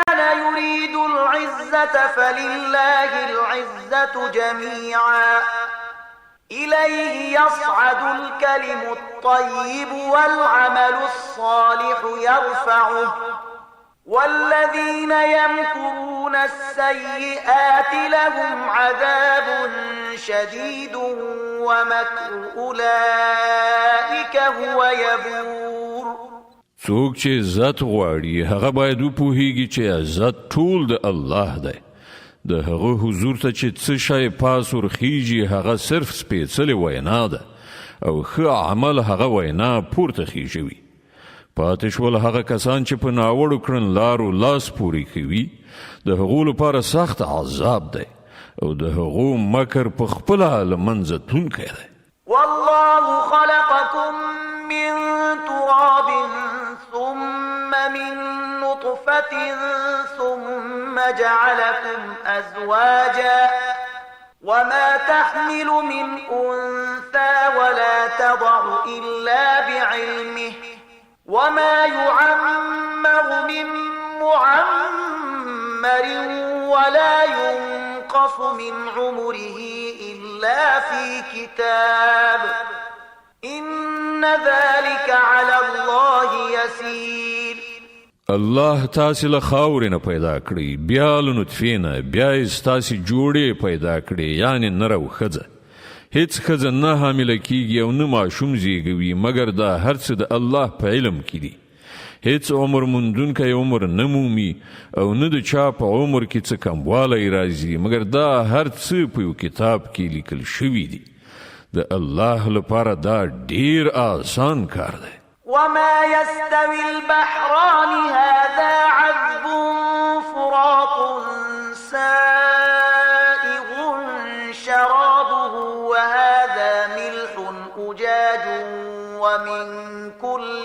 كان يريد العزة فلله العزة جميعا إليه يصعد الكلم الطيب والعمل الصالح يرفعه والذين يمكرون السيئات لهم عذاب شديد ومكر أولئك هو يبور. څوک چې عزت غواړي هغه باید وپوهیږي چې عزت ټول د الله دی. د هغه حضور ته چې څه شی پاس ورخیږي هغه صرف سپېڅلې وینا ده او ښه عمل هغه وینا پورته خیژوي. پاتې شول هغه کسان چې په ناوړو کړنلارو لاس پورې کوي د هغو لپاره سخت عذاب دی او د هغو مکر په خپله له منځه تلونکی دی. والله خلقكم من تراب ثم من نطفة ثم جعلكم أزواجا وما تحمل من أنثى ولا تضع إلا بعلمه وما يعمر من معمر ولا ينقص من عمره إلا في كتاب إن ذلك على الله يسير. الله تاسې له خاورې نه پیدا کړی بیا له نطفې نه بیا یې ستاسې جوړې پیدا کړې یعنې نر او ښځه. هیڅ ښځه نه حامله کیږي او نه ماشوم زیږوي مګر دا هر څه د الله په علم کې دي. هیڅ عمر موندونکی عمر نه مومي او نه د چا په عمر کې څه کموالی راځي مګر دا هر څه په یو کتاب کې لیکل شوي دي. د الله لپاره دا ډیر آسان کار دی. وما يستوي البحران هذا عذب فرات سائغ شرابه وهذا ملح أجاج ومن كل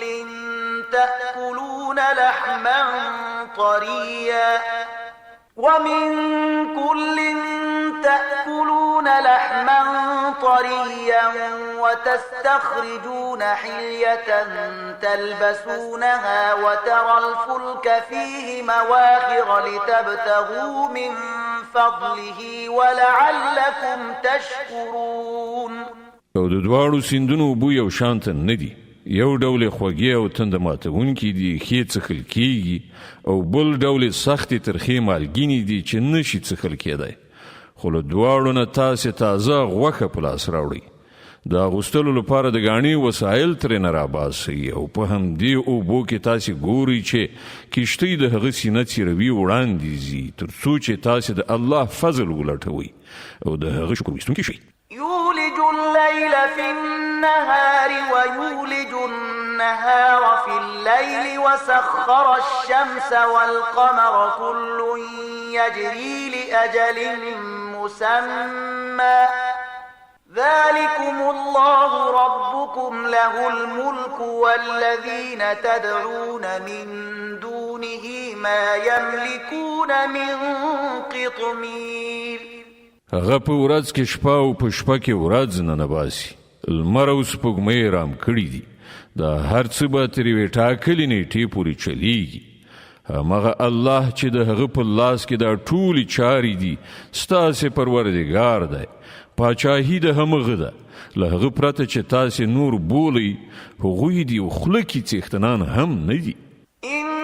تأكلون لحما طريا وتستخرجون حلية تلبسونها وترى الفلك فيه مواخر لتبتغوا من فضله ولعلكم تشكرون. او د دواړو سیندونو اوبه یو شانته نه دي. یو ډول خوږې او تنده ماتونکي دي ښې څښل کیږي او بل ډول سختې ترخې مالګینې دي چې نشي څښل کیدی. خو له دواړو نه تاسې تازه غوښه په لاس راوړئ. د اغوستلو لپاره د ګاڼې وسایل ترېنه راباسئ او په همدې اوبو کې تاسې ګورئ چې کښتۍ د هغه سینه څیروي وړاندې ځي تر څو چې تاسې د الله فضل ولټوئ او د هغه شکر ویستونکي شئ. يولج الليل في النهار ويولج النهار في الليل وسخر الشمس والقمر كل يجري لأجل مسمى ذلكم الله ربكم له الملك والذين تدعون من دونه ما يملكون من قطمير. هغه په ورځ کې شپه او په شپه کې ورځ ننباسي. لمر او سپوږمۍ رام کړي دي. دا هر څه به تر یوې ټاکلې نیټې پورې چلیږي. همغه الله چې د هغه په لاس کې دا ټولې چارې دي ستاسې پروردګار دی. پاچاهي د همغه ده. له هغه پرته چې تاسې نور بولئ هغوی دي او خوله کې څښتنان هم نه دي.